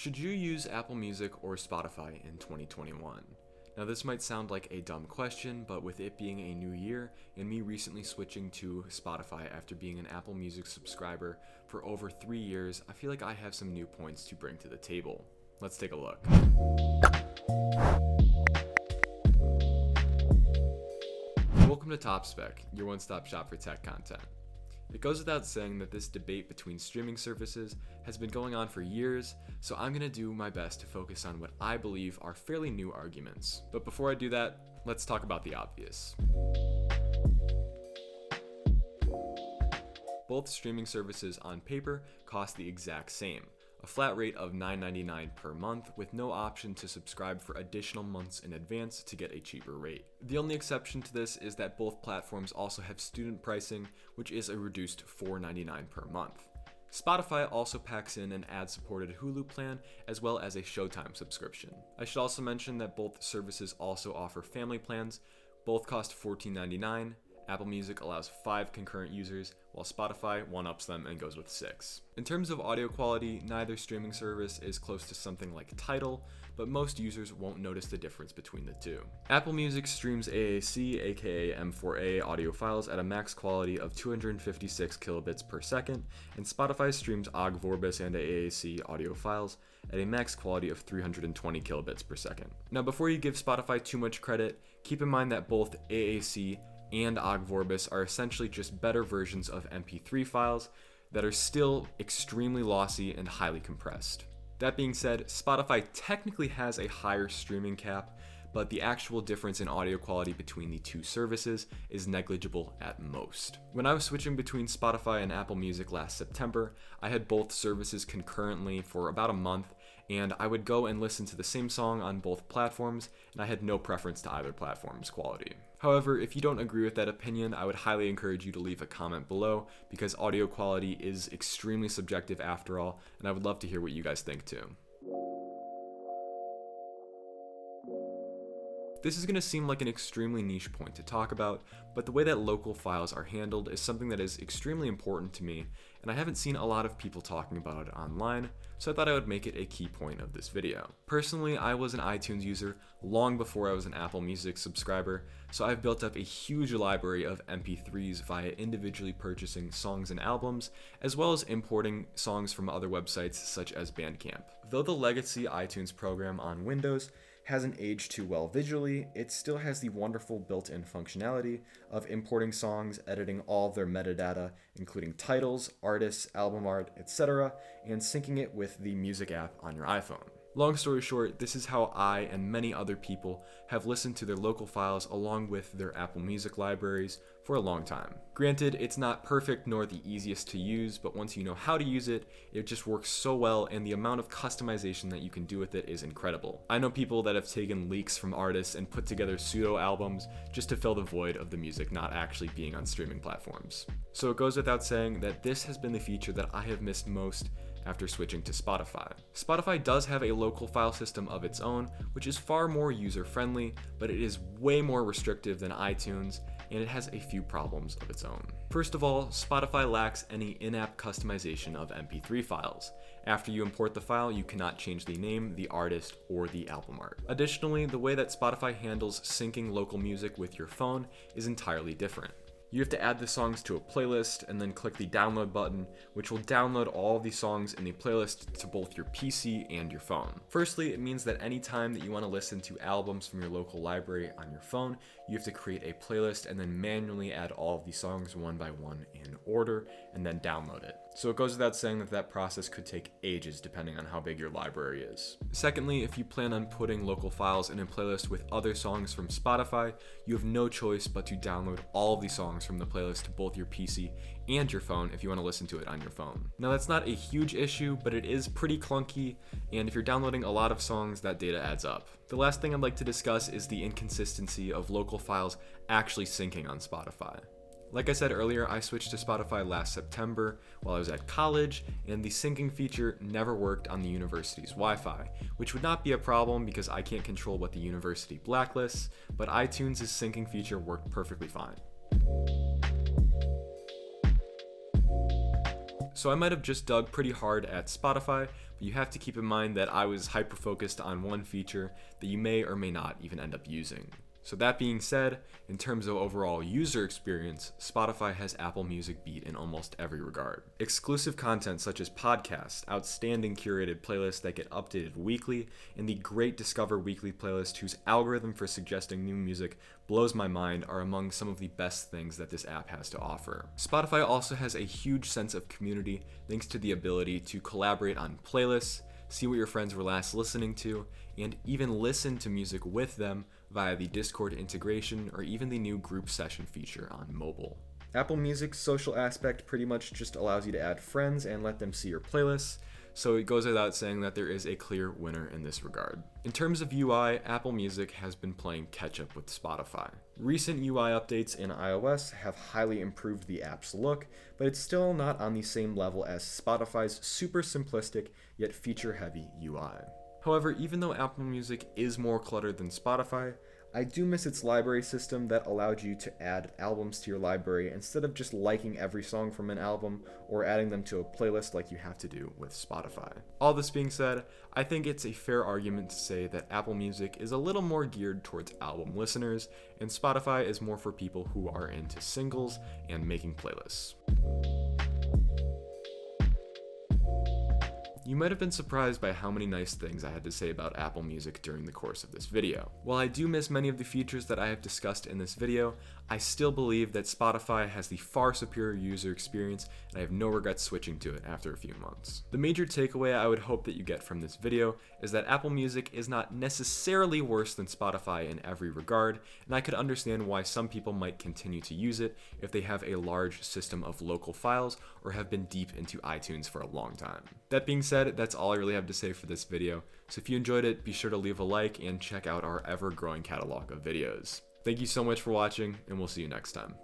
Should you use Apple Music or Spotify in 2021? Now this might sound like a dumb question, but with it being a new year and me recently switching to Spotify after being an Apple Music subscriber for over 3 years, I feel like I have some new points to bring to the table. Let's take a look. Welcome to Top Spec, your one-stop shop for tech content. It goes without saying that this debate between streaming services has been going on for years, so I'm going to do my best to focus on what I believe are fairly new arguments. But before I do that, let's talk about the obvious. Both streaming services on paper cost the exact same, a flat rate of $9.99 per month with no option to subscribe for additional months in advance to get a cheaper rate. The only exception to this is that both platforms also have student pricing, which is a reduced $4.99 per month. Spotify also packs in an ad-supported Hulu plan as well as a Showtime subscription. I should also mention that both services also offer family plans. Both cost $14.99. Apple Music allows 5 concurrent users, while Spotify one-ups them and goes with 6. In terms of audio quality, neither streaming service is close to something like Tidal, but most users won't notice the difference between the two. Apple Music streams AAC, aka M4A audio files at a max quality of 256 kilobits per second, and Spotify streams OGG Vorbis and AAC audio files at a max quality of 320 kilobits per second. Now before you give Spotify too much credit, keep in mind that both AAC and OGG Vorbis are essentially just better versions of MP3 files that are still extremely lossy and highly compressed. That being said, Spotify technically has a higher streaming cap, but the actual difference in audio quality between the two services is negligible at most. When I was switching between Spotify and Apple Music last September, I had both services concurrently for about a month, and I would go and listen to the same song on both platforms, and I had no preference to either platform's quality. However, if you don't agree with that opinion, I would highly encourage you to leave a comment below, because audio quality is extremely subjective after all, and I would love to hear what you guys think too. This is going to seem like an extremely niche point to talk about, but the way that local files are handled is something that is extremely important to me, and I haven't seen a lot of people talking about it online, so I thought I would make it a key point of this video. Personally, I was an iTunes user long before I was an Apple Music subscriber, so I've built up a huge library of MP3s via individually purchasing songs and albums, as well as importing songs from other websites such as Bandcamp. Though the legacy iTunes program on Windows hasn't aged too well visually, it still has the wonderful built-in functionality of importing songs, editing all of their metadata, including titles, artists, album art, etc., and syncing it with the music app on your iPhone. Long story short, this is how I and many other people have listened to their local files along with their Apple Music libraries for a long time. Granted, it's not perfect nor the easiest to use, but once you know how to use it, it just works so well, and the amount of customization that you can do with it is incredible. I know people that have taken leaks from artists and put together pseudo albums just to fill the void of the music not actually being on streaming platforms. So it goes without saying that this has been the feature that I have missed most after switching to Spotify. Spotify does have a local file system of its own, which is far more user-friendly, but it is way more restrictive than iTunes, and it has a few problems of its own. First of all, Spotify lacks any in-app customization of MP3 files. After you import the file, you cannot change the name, the artist, or the album art. Additionally, the way that Spotify handles syncing local music with your phone is entirely different. You have to add the songs to a playlist and then click the download button, which will download all of the songs in the playlist to both your PC and your phone. Firstly, it means that anytime that you want to listen to albums from your local library on your phone, you have to create a playlist and then manually add all of the songs one by one in order and then download it. So it goes without saying that that process could take ages depending on how big your library is. Secondly, if you plan on putting local files in a playlist with other songs from Spotify, you have no choice but to download all of the songs from the playlist to both your PC and your phone if you want to listen to it on your phone. Now that's not a huge issue, but it is pretty clunky, and if you're downloading a lot of songs, that data adds up. The last thing I'd like to discuss is the inconsistency of local files actually syncing on Spotify. Like I said earlier, I switched to Spotify last September while I was at college, and the syncing feature never worked on the university's Wi-Fi, which would not be a problem because I can't control what the university blacklists, but iTunes' syncing feature worked perfectly fine. So I might have just dug pretty hard at Spotify, but you have to keep in mind that I was hyper-focused on one feature that you may or may not even end up using. So that being said, in terms of overall user experience, Spotify has Apple Music beat in almost every regard. Exclusive content such as podcasts, outstanding curated playlists that get updated weekly, and the great Discover Weekly playlist whose algorithm for suggesting new music blows my mind are among some of the best things that this app has to offer. Spotify also has a huge sense of community thanks to the ability to collaborate on playlists, see what your friends were last listening to, and even listen to music with them via the Discord integration or even the new group session feature on mobile. Apple Music's social aspect pretty much just allows you to add friends and let them see your playlists, so it goes without saying that there is a clear winner in this regard. In terms of UI, Apple Music has been playing catch up with Spotify. Recent UI updates in iOS have highly improved the app's look, but it's still not on the same level as Spotify's super simplistic yet feature-heavy UI. However, even though Apple Music is more cluttered than Spotify, I do miss its library system that allowed you to add albums to your library instead of just liking every song from an album or adding them to a playlist like you have to do with Spotify. All this being said, I think it's a fair argument to say that Apple Music is a little more geared towards album listeners, and Spotify is more for people who are into singles and making playlists. You might have been surprised by how many nice things I had to say about Apple Music during the course of this video. While I do miss many of the features that I have discussed in this video, I still believe that Spotify has the far superior user experience, and I have no regrets switching to it after a few months. The major takeaway I would hope that you get from this video is that Apple Music is not necessarily worse than Spotify in every regard, and I could understand why some people might continue to use it if they have a large system of local files or have been deep into iTunes for a long time. That being said, that's all I really have to say for this video, so if you enjoyed it, be sure to leave a like and check out our ever-growing catalog of videos. Thank you so much for watching, and we'll see you next time.